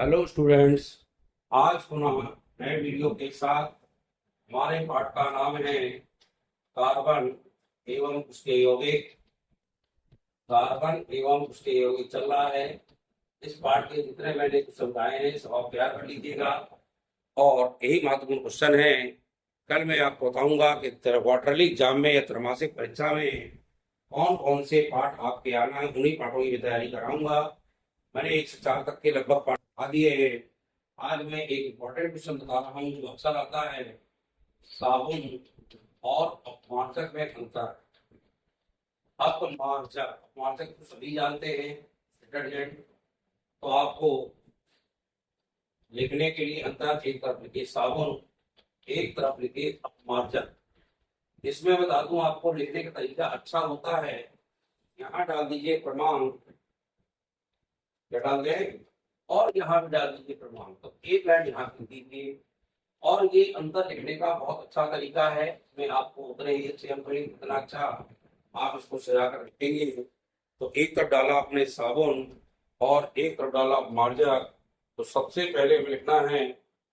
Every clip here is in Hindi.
Hello students. आज पुनः नए वीडियो के साथ हमारे पाठ का नाम है कार्बन एवं उसके यौगिक। कार्बन एवं उसके यौगिक चल रहा है। इस पाठ के जितने मैंने कुछ समझाए हैं सब आप तैयार कर लीजिएगा। और यही महत्वपूर्ण क्वेश्चन है। कल मैं आपको बताऊंगा कि क्वार्टरली एग्जाम में या त्रैमासिक परीक्षा में कौन कौन से पाठ आपके आना है, उन्हीं पाठों की तैयारी कराऊंगा। मैंने 1 से 4 तक के लगभग पाठ आ दिए हैं। आज मैं एक इम्पोर्टेंट क्वेश्चन बता रहा हूँ जो अक्सर आता है। साबुन और अपमार्जक में अंतर। अपमार्जक अपमार्जक तो सभी जानते हैं, डिटर्जेंट। तो आपको लिखने के लिए अंतर, एक तरफ लिखिए साबुन, एक तरफ लिखिए अपमार्जक। इसमें बता दूं आपको लिखने का तरीका अच्छा होता है। यहाँ डाल दीजिए क्रमांक, क्या डाल दें, और यहाँ भी डाल दीजिए क्रमांक। तो एक लाइन यहाँ लिख दीजिए। और ये अंतर लिखने का बहुत अच्छा तरीका है। मैं आपको उतने ही अच्छे अंक मिलेंगे, कितना अच्छा आप इसको सजा कर लिखेंगे। तो एक तरफ डाला आपने साबुन और एक तरफ डाला मार्जक। तो सबसे पहले हमें लिखना है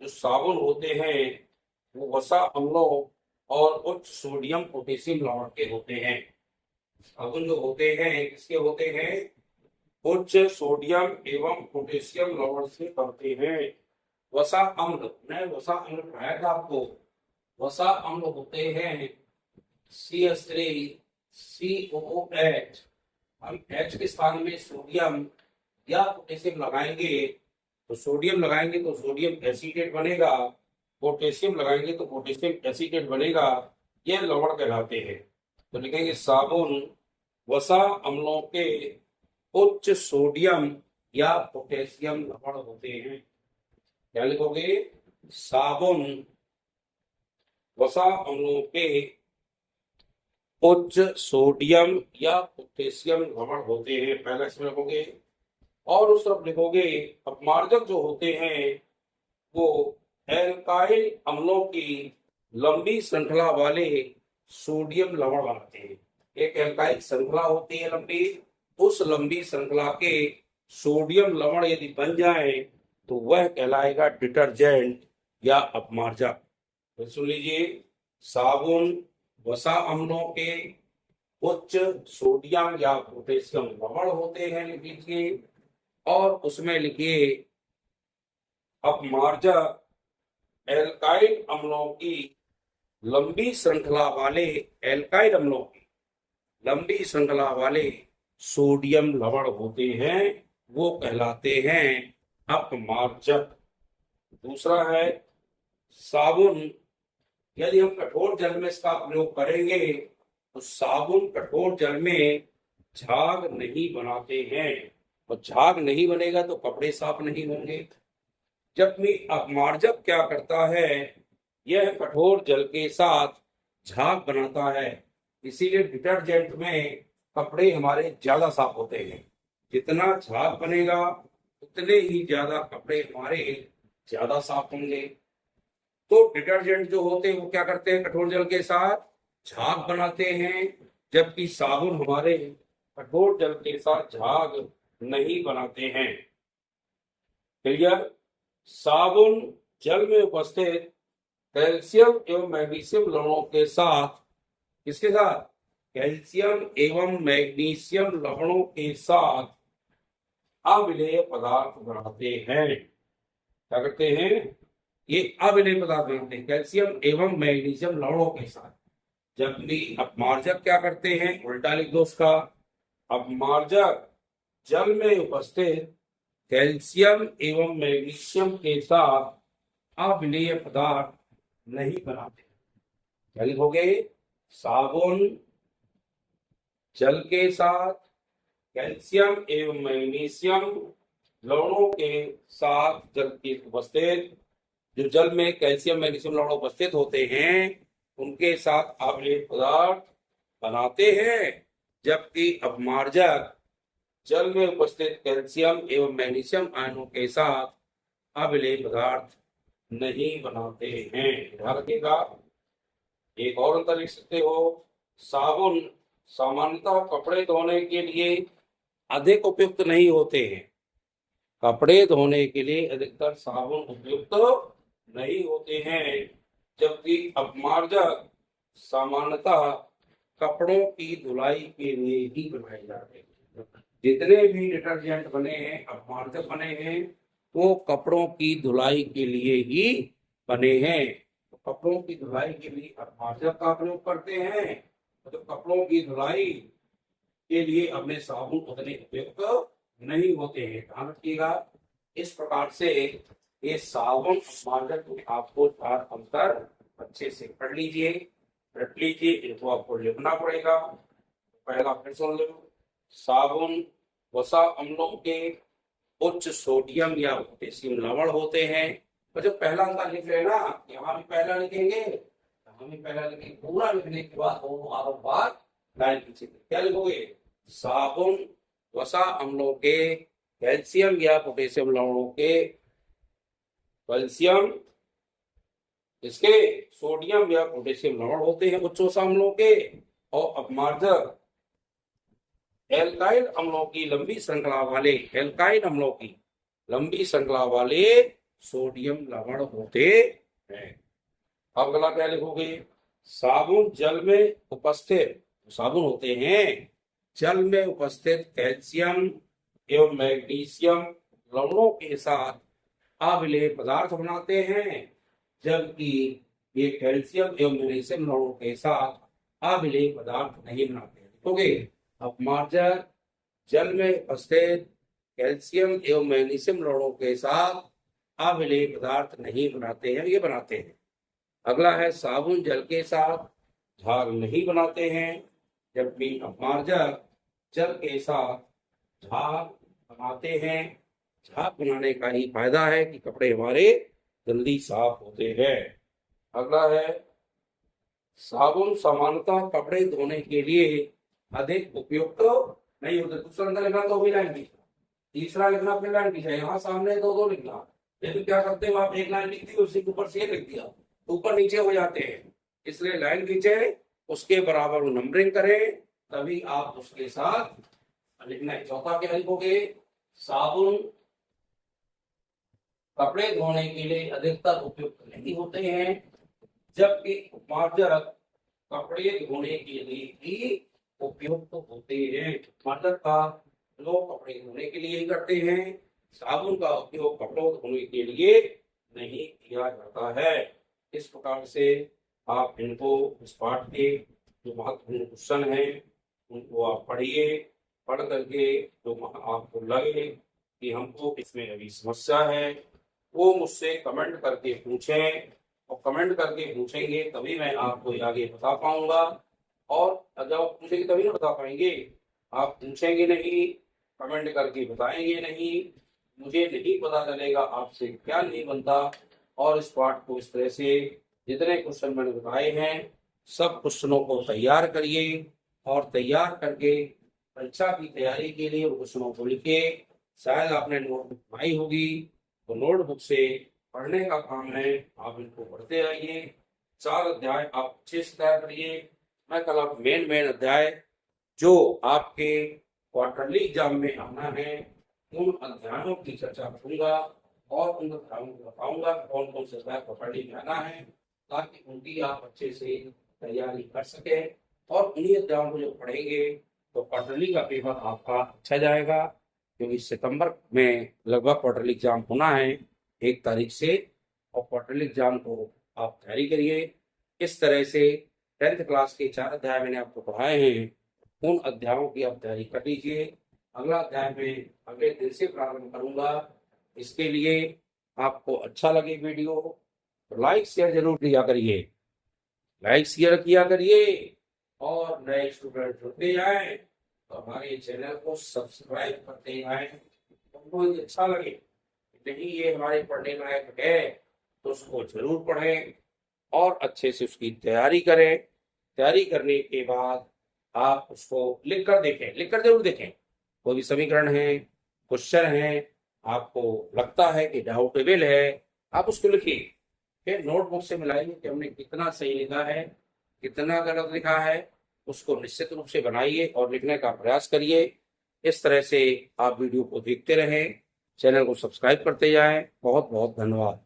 जो साबुन होते हैं वो वसा अम्लों और उच्च सोडियम पोटेशियम लवण के होते हैं। साबुन जो होते हैं किसके होते हैं? उच्च सोडियम एवं पोटेशियम लवण से बनते हैं। वसा अम्ल, मैं वसा अम्ल पढ़ाया था आपको। वसा अम्ल होते हैं CH3COOH। हम H के स्थान में सोडियम या पोटेशियम लगाएंगे। तो सोडियम लगाएंगे तो सोडियम एसीटेट बनेगा, पोटेशियम लगाएंगे तो पोटेशियम एसीटेट बनेगा। ये लवण कहलाते हैं। तो लिखेंगे साबुन वसा अम्लों के उच्च सोडियम या पोटेशियम लवण होते हैं। क्या लिखोगे? साबुन वसा अम्लों के उच्च सोडियम या पोटेशियम लवण होते हैं, पहला इसमें लिखोगे। और उस तरफ लिखोगे अपमार्जक जो होते हैं वो एल्काइल अम्लों की लंबी श्रृंखला वाले सोडियम लवण बनाते हैं। एक एल्काइल श्रृंखला होती है लंबी, उस लंबी श्रृंखला के सोडियम लवण यदि बन जाए तो वह कहलाएगा डिटर्जेंट या अपमार्जक। तो सुन लीजिए, साबुन वसा अम्लों के उच्च सोडियम या पोटेशियम लवण होते हैं, लिख लीजिए। और उसमें लिखिए अपमार्जक एल्काइल अम्लों की लंबी श्रृंखला वाले, एल्काइल अम्लों की लंबी श्रृंखला वाले सोडियम लवण होते हैं, वो कहलाते हैं अपमार्जक। दूसरा है साबुन। यदि हम कठोर जल में इसका प्रयोग करेंगे तो साबुन कठोर जल में झाग नहीं बनाते हैं, और झाग नहीं बनेगा तो कपड़े साफ नहीं होंगे। जबकि अपमार्जक क्या करता है, यह कठोर जल के साथ झाग बनाता है। इसीलिए डिटर्जेंट में कपड़े हमारे ज्यादा साफ होते हैं। जितना झाग बनेगा उतने ही ज्यादा कपड़े हमारे ज्यादा साफ होंगे। तो डिटर्जेंट जो होते हैं वो क्या करते हैं, कठोर जल के साथ झाग बनाते हैं, जबकि साबुन हमारे कठोर जल के साथ झाग नहीं बनाते हैं। क्लियर? साबुन जल में उपस्थित कैल्शियम एवं मैग्नीशियम लवणों के साथ, किसके साथ? कैल्शियम एवं मैग्नीशियम लवणों के साथ अविलेय पदार्थ बनाते हैं। क्या करते हैं? ये अविलेय पदार्थ बनाते हैं कैल्शियम एवं मैग्नीशियम लवणों के साथ। जबकि अपमार्जक क्या करते हैं? उल्टा लिख दो उसका। अपमार्जक जल में उपस्थित कैल्शियम एवं मैग्नीशियम के साथ अविलेय पदार्थ नहीं बनाते। क्या लिखोगे? साबुन जल के साथ कैल्शियम एवं मैग्नीशियम लवणों के साथ, जल की उपस्थित, जो जल में कैल्शियम मैग्नीशियम लवण उपस्थित होते हैं उनके साथ अविलेय पदार्थ बनाते हैं। जबकि अपमार्जक जल में उपस्थित कैल्शियम एवं मैग्नीशियम आयनों के साथ अविलेय पदार्थ नहीं बनाते हैं। ध्यान रखिएगा। एक और अंतर लिख सकते हो, साबुन सामान्यतः कपड़े धोने के लिए अधिक उपयुक्त नहीं होते हैं। कपड़े धोने के लिए अधिकतर साबुन उपयुक्त नहीं होते हैं, जबकि अपमार्जक सामान्यतः कपड़ों की धुलाई के लिए ही बनाए जाते हैं। जितने भी डिटर्जेंट बने हैं, अपमार्जक बने हैं, वो कपड़ों की धुलाई के लिए ही बने हैं। तो कपड़ों की धुलाई के लिए अपमार्जक का प्रयोग करते हैं, तो कपड़ों की धुलाई के लिए अपने साबुन उतने उपयुक्त नहीं होते हैं। ध्यान रखिएगा। इस प्रकार से ये साबुन अपमार्जक आपको चार अंतर अच्छे से पढ़ लीजिए, रट लीजिए, इनको आपको लिखना पड़ेगा। पहला फिर सुन लो। साबुन वसा अम्लों के उच्च सोडियम या पोटेशियम लवण होते हैं। तो जो पहला अंतर लिख रहे हैं ना, यहाँ भी पहला लिखेंगे, यहाँ भी पहला लिखेंगे। पूरा लिखने के बाद दोनों आरोप बाद लाइन खींचेंगे। क्या लिखोगे? साबुन वसा अम्लों के कैल्शियम या पोटेशियम लवणों के, कैल्शियम इसके सोडियम या पोटेशियम लवण होते हैं उच्च वसा अम्लों के, और अपमार्जक एल्काइल अम्लों की लंबी श्रृंखला वाले, एल्काइल अम्लों की लंबी श्रृंखला वाले सोडियम लवण होते हैं। अब अगला क्या लिखोगे? साबुन जल में उपस्थित, साबुन होते हैं जल में उपस्थित कैल्शियम एवं मैग्नीशियम लवणों के साथ अविलेय पदार्थ बनाते हैं, जबकि ये कैल्शियम एवं मैग्नीशियम लवणों के साथ अविलेय पदार्थ नहीं बनाते। लिखोगे अपमार्जक जल में उपस्थित कैल्शियम एवं मैग्नीशियम लवणों के साथ अविलेय पदार्थ नहीं बनाते हैं, ये बनाते हैं। अगला है साबुन जल के साथ झाग नहीं बनाते हैं, जबकि अपमार्जक जल के साथ झाग बनाते हैं। झाग बनाने का ही फायदा है कि कपड़े हमारे जल्दी साफ होते हैं। अगला है साबुन सामान्यतः कपड़े धोने के लिए अधिक उपयुक्त नहीं होते। दूसरा अंदर लिखना तो भी लाइन लिखना, तीसरा लिखना फिर लाइन लिखा, यहाँ सामने दो दो लिखना। लेकिन क्या करते हो आप, एक लाइन लिख दी उसी के ऊपर से लिख दिया, ऊपर नीचे हो जाते हैं। इसलिए लाइन खींचे, उसके बराबर नंबरिंग करें, तभी आप उसके साथ लिखना है। चौथा क्या लिखोगे? साबुन कपड़े धोने के लिए अधिकतर उपयुक्त नहीं होते हैं, जबकि अपमार्जक कपड़े धोने के लिए ही उपयुक्त होते हैं। अपमार्जक का लोग कपड़े धोने के लिए ही करते हैं, साबुन का उपयोग कपड़ों धोने के लिए नहीं किया जाता है। इस प्रकार से आप इनको इस पाठ के जो महत्वपूर्ण क्वेश्चन हैं उनको आप पढ़िए। पढ़ करके जो आपको लगे कि हमको इसमें अभी समस्या है, वो मुझसे कमेंट करके पूछें, और कमेंट करके पूछेंगे तभी मैं आपको आगे बता पाऊंगा। और जब आप पूछेंगे तभी ना बता पाएंगे, आप पूछेंगे नहीं, कमेंट करके बताएंगे नहीं, मुझे नहीं पता चलेगा आपसे क्या नहीं बनता। और इस पाठ को इस तरह से जितने क्वेश्चन मैंने बताए हैं सब क्वेश्चनों को तैयार करिए, और तैयार करके परीक्षा की तैयारी के लिए क्वेश्चनों को लिखिए। शायद आपने नोटबुक बनाई होगी, तो नोटबुक से पढ़ने का काम है, आप इनको पढ़ते रहिए। 4 अध्याय आप अच्छे से तैयार करिए। मैं कल आप मेन अध्याय जो आपके क्वार्टरली एग्जाम में आना है उन अध्यायों की चर्चा करूंगा, और उन अध्यायों को बताऊंगा कौन कौन से अध्याय क्वार्टरली में आना है, ताकि उनकी आप अच्छे से तैयारी कर सके। और उन्हीं अध्यायों को जो पढ़ेंगे तो क्वार्टरली का पेपर आपका अच्छा जाएगा, क्योंकि सितंबर में लगभग क्वार्टरली एग्जाम होना है 1 तारीख से, और क्वार्टरली एग्जाम को आप तैयारी करिए। इस तरह से 10th क्लास के 4 अध्याय मैंने आपको पढ़ाए हैं, उन अध्यायों की आप तैयारी कर लीजिए। अगला अध्याय में अगले दिन से प्रारंभ करूंगा। इसके लिए आपको अच्छा लगे वीडियो तो लाइक शेयर जरूर किया करिए, लाइक शेयर किया करिए। और नए स्टूडेंट जुड़ते जाएं तो हमारे चैनल को सब्सक्राइब करते जाएं। तुमको ये अच्छा लगे, नहीं ये हमारे पढ़ने लायक है, तो उसको जरूर पढ़ें और अच्छे से उसकी तैयारी करें। तैयारी करने के बाद आप उसको लिख कर देखें, लिख कर जरूर देखें। कोई भी समीकरण है, क्वेश्चन है, आपको लगता है कि डाउटेबल है, आप उसको लिखिए। फिर नोटबुक से मिलाइए कि हमने कितना सही लिखा है, कितना गलत लिखा है, उसको निश्चित रूप से बनाइए और लिखने का प्रयास करिए। इस तरह से आप वीडियो को देखते रहें, चैनल को सब्सक्राइब करते जाएं। बहुत बहुत धन्यवाद।